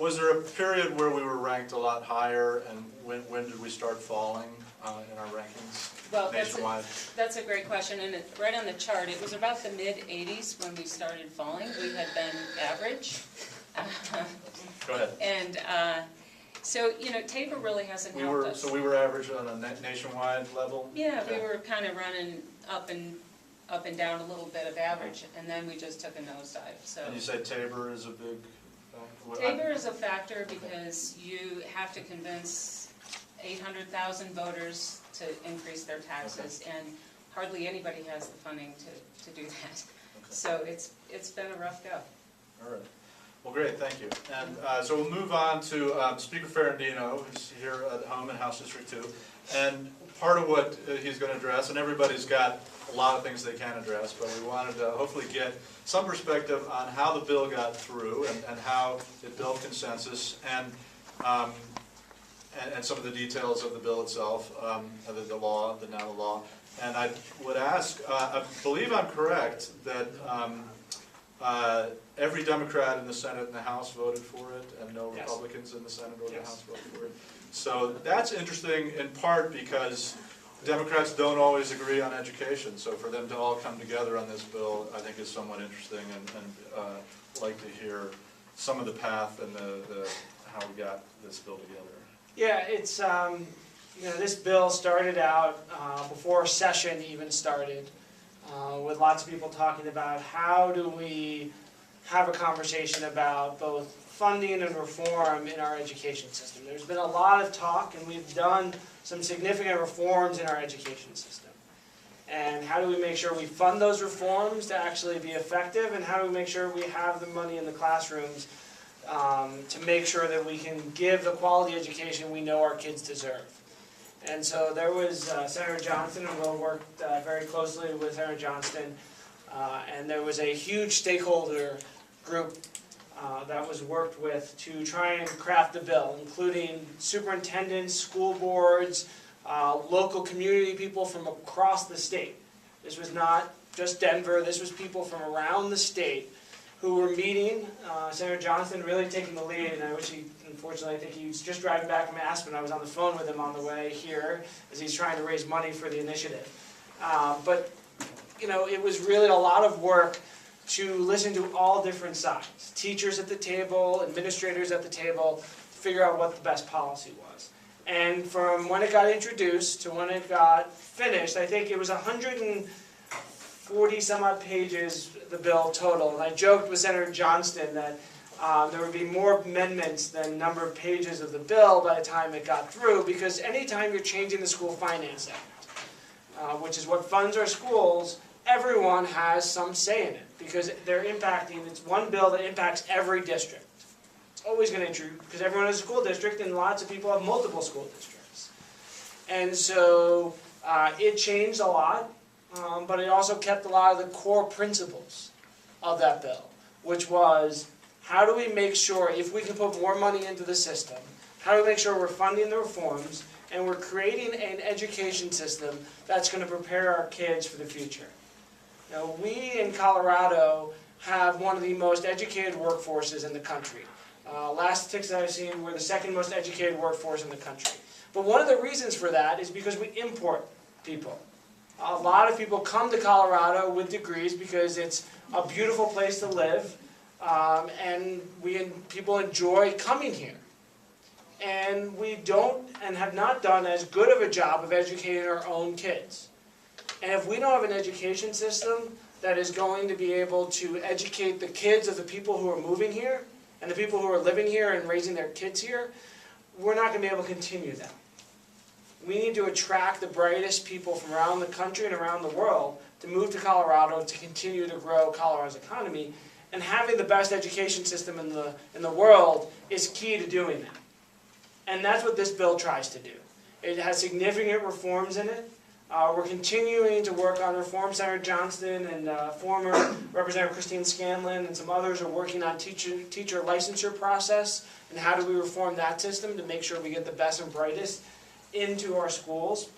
Was there a period where we were ranked a lot higher, and when did we start falling in our rankings nationwide? That's a great question, and right on the chart, it was about the mid-'80s when we started falling. We had been average. Go ahead. And so, you know, Tabor really hasn't helped us. So we were average on a nationwide level? Yeah, okay. We were kind of running up and down a little bit of average, and then we just took a nosedive. So. And you said Tabor is a big factor? Tabor is a factor because you have to convince 800,000 voters to increase their taxes, and hardly anybody has the funding to do that. Okay. So it's been a rough go. All right. Well, great, thank you. And so we'll move on to Speaker Ferrandino, who's here at home in House District 2. And part of what he's going to address, and everybody's got a lot of things they can address, but we wanted to hopefully get some perspective on how the bill got through and how it built consensus, and some of the details of the bill itself, the law, the now law. And I would ask, I believe I'm correct, that every Democrat in the Senate and the House voted for it, and no Republicans in the Senate or the House voted for it. So that's interesting in part because Democrats don't always agree on education. So for them to all come together on this bill, I think is somewhat interesting, and like to hear some of the path and how we got this bill together. Yeah, it's you know, this bill started out before session even started, with lots of people talking about how do we have a conversation about both funding and reform in our education system. There's been a lot of talk, and we've done some significant reforms in our education system. And how do we make sure we fund those reforms to actually be effective, and how do we make sure we have the money in the classrooms to make sure that we can give the quality education we know our kids deserve. And so there was Senator Johnston, and Will worked very closely with Senator Johnston, and there was a huge stakeholder group that was worked with to try and craft the bill, including superintendents, school boards, local community people from across the state. This was not just Denver, this was people from around the state who were meeting. Senator Johnston really taking the lead, and I wish he, unfortunately, I think he was just driving back from Aspen. I was on the phone with him on the way here as he's trying to raise money for the initiative. But, you know, it was really a lot of work to listen to all different sides. Teachers at the table, administrators at the table, figure out what the best policy was. And from when it got introduced to when it got finished, I think it was 140 some odd pages, the bill total. And I joked with Senator Johnston that there would be more amendments than number of pages of the bill by the time it got through, because anytime you're changing the School Finance Act, which is what funds our schools, everyone has some say in it, because they're impacting, it's one bill that impacts every district. It's always going to intrude, because everyone has a school district, and lots of people have multiple school districts. And so it changed a lot, but it also kept a lot of the core principles of that bill, which was, how do we make sure, if we can put more money into the system, how do we make sure we're funding the reforms, and we're creating an education system that's going to prepare our kids for the future. Now, we in Colorado have one of the most educated workforces in the country. Last statistics I've seen, we're the second most educated workforce in the country. But one of the reasons for that is because we import people. A lot of people come to Colorado with degrees because it's a beautiful place to live, and people enjoy coming here. And we don't and have not done as good of a job of educating our own kids. And if we don't have an education system that is going to be able to educate the kids of the people who are moving here and the people who are living here and raising their kids here, we're not going to be able to continue that. We need to attract the brightest people from around the country and around the world to move to Colorado to continue to grow Colorado's economy. And having the best education system in the world is key to doing that. And that's what this bill tries to do. It has significant reforms in it. We're continuing to work on reform. Senator Johnston and former Representative Christine Scanlon and some others are working on teacher licensure process and how do we reform that system to make sure we get the best and brightest into our schools.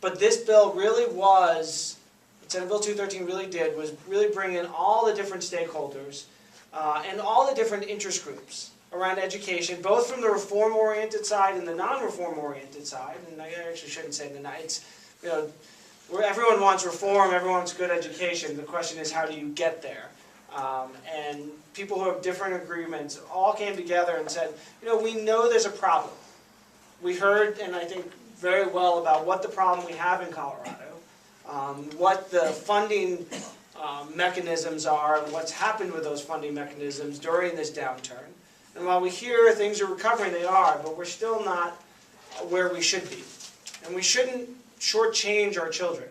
But this bill really was, what Senate Bill 213 really did, was really bring in all the different stakeholders and all the different interest groups around education, both from the reform-oriented side and the non-reform-oriented side. And I actually shouldn't say it's, you know, where everyone wants reform, everyone wants good education. The question is, how do you get there? And people who have different agreements all came together and said, you know, we know there's a problem. We heard, and I think very well, about what the problem we have in Colorado, what the funding mechanisms are, and what's happened with those funding mechanisms during this downturn. And while we hear things are recovering, they are, but we're still not where we should be. And we shouldn't shortchange our children.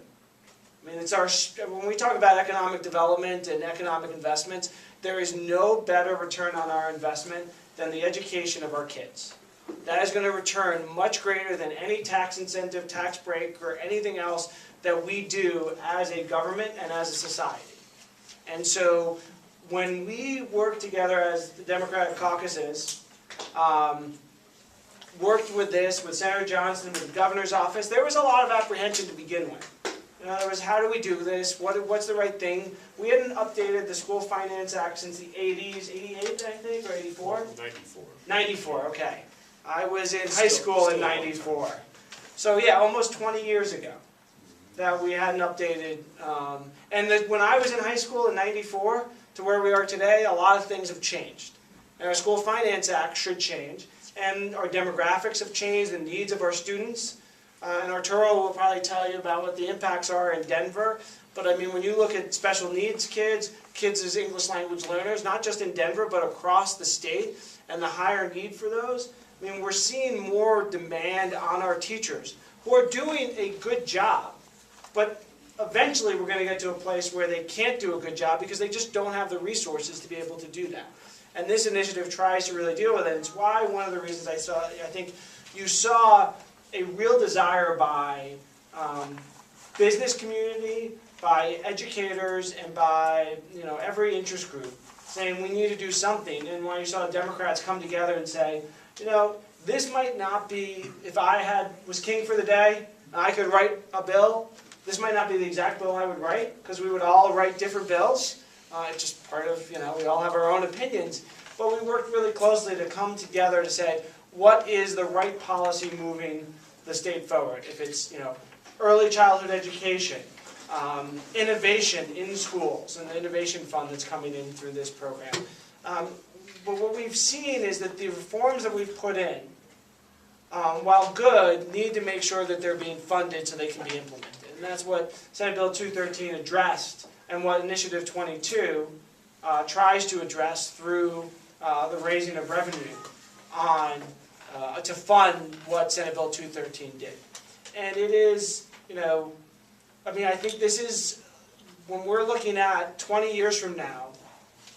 I mean, when we talk about economic development and economic investments, there is no better return on our investment than the education of our kids. That is going to return much greater than any tax incentive, tax break, or anything else that we do as a government and as a society. And so when we work together as the Democratic caucuses, worked with this, with Senator Johnson, with the governor's office, there was a lot of apprehension to begin with. In other words, how do we do this? What's the right thing? We hadn't updated the School Finance Act since the 80s, 88 I think, or 84? 94. 94, okay. I was in high school in 94. So yeah, almost 20 years ago that we hadn't updated. When I was in high school in 94 to where we are today, a lot of things have changed. And our School Finance Act should change. And our demographics have changed, the needs of our students. And Arturo will probably tell you about what the impacts are in Denver. But I mean, when you look at special needs kids as English language learners, not just in Denver, but across the state, and the higher need for those, I mean, we're seeing more demand on our teachers, who are doing a good job. But eventually we're going to get to a place where they can't do a good job because they just don't have the resources to be able to do that. And this initiative tries to really deal with it. It's why one of the reasons I think you saw a real desire by business community, by educators, and by every interest group saying we need to do something. And why you saw Democrats come together and say, this might not be, if I was king for the day, I could write a bill. This might not be the exact bill I would write, because we would all write different bills. It's just part of, we all have our own opinions. But we worked really closely to come together to say, what is the right policy moving the state forward? If it's, early childhood education, innovation in schools, and the innovation fund that's coming in through this program. But what we've seen is that the reforms that we've put in, while good, need to make sure that they're being funded so they can be implemented. And that's what Senate Bill 213 addressed, and what Initiative 22 tries to address through the raising of revenue to fund what Senate Bill 213 did. And it is, I think this is, when we're looking at 20 years from now,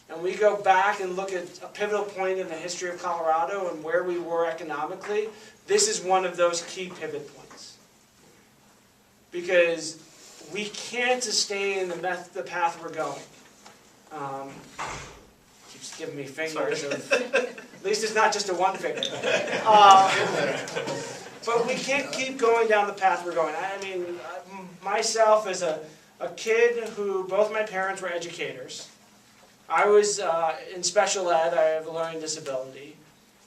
and we go back and look at a pivotal point in the history of Colorado and where we were economically, this is one of those key pivot points. Because we can't sustain the path we're going. Keeps giving me fingers. At least it's not just a one finger. But we can't keep going down the path we're going. I mean, myself as a kid who both my parents were educators, I was in special ed. I have a learning disability.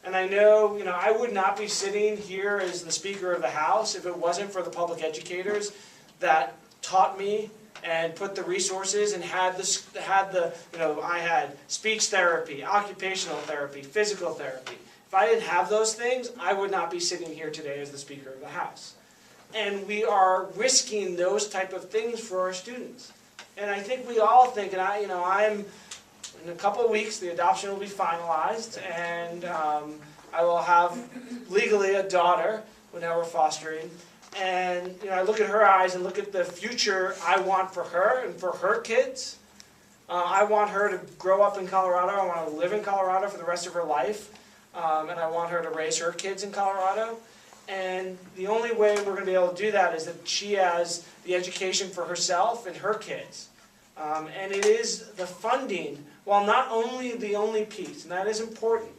And I know, I would not be sitting here as the Speaker of the House if it wasn't for the public educators that taught me and put the resources and had I had speech therapy, occupational therapy, physical therapy. If I didn't have those things, I would not be sitting here today as the Speaker of the House. And we are risking those type of things for our students. And I think we all think, and I'm in a couple of weeks, the adoption will be finalized, and I will have legally a daughter, who now we're fostering. And I look at her eyes and look at the future I want for her and for her kids. I want her to grow up in Colorado. I want her to live in Colorado for the rest of her life. And I want her to raise her kids in Colorado. And the only way we're going to be able to do that is that she has the education for herself and her kids. And it is the funding, while not only the only piece, and that is important.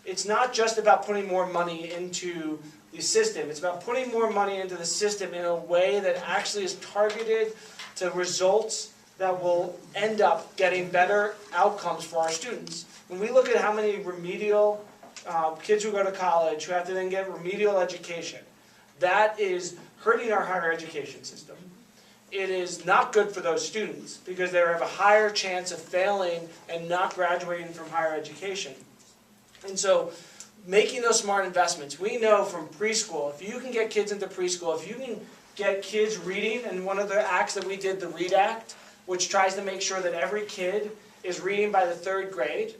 It's not just about putting more money into the system. It's about putting more money into the system in a way that actually is targeted to results that will end up getting better outcomes for our students. When we look at how many remedial kids who go to college, who have to then get remedial education. That is hurting our higher education system. It is not good for those students because they have a higher chance of failing and not graduating from higher education. And so making those smart investments, we know from preschool, if you can get kids into preschool, if you can get kids reading, and one of the acts that we did, the READ Act, which tries to make sure that every kid is reading by the 3rd grade,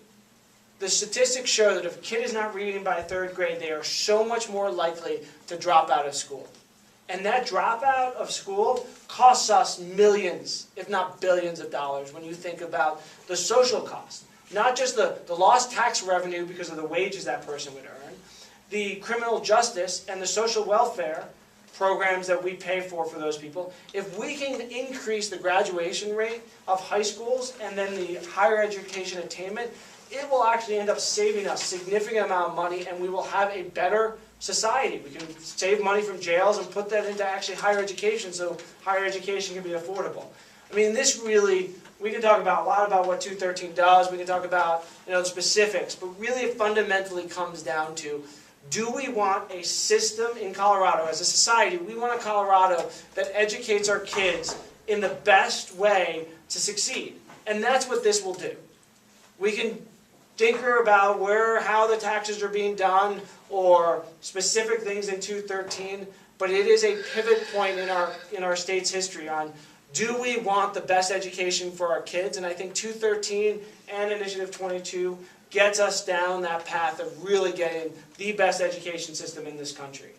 the statistics show that if a kid is not reading by 3rd grade, they are so much more likely to drop out of school. And that dropout of school costs us millions, if not billions of dollars when you think about the social cost. Not just the lost tax revenue because of the wages that person would earn, the criminal justice and the social welfare programs that we pay for those people. If we can increase the graduation rate of high schools and then the higher education attainment, it will actually end up saving us a significant amount of money, and we will have a better society. We can save money from jails and put that into actually higher education, so higher education can be affordable. I mean, this really, we can talk about a lot about what 213 does, we can talk about the specifics, but really it fundamentally comes down to, do we want a system in Colorado, as a society, we want a Colorado that educates our kids in the best way to succeed. And that's what this will do. We can tinker about how the taxes are being done or specific things in 213, but it is a pivot point in our state's history on, do we want the best education for our kids? And I think 213 and Initiative 22 gets us down that path of really getting the best education system in this country.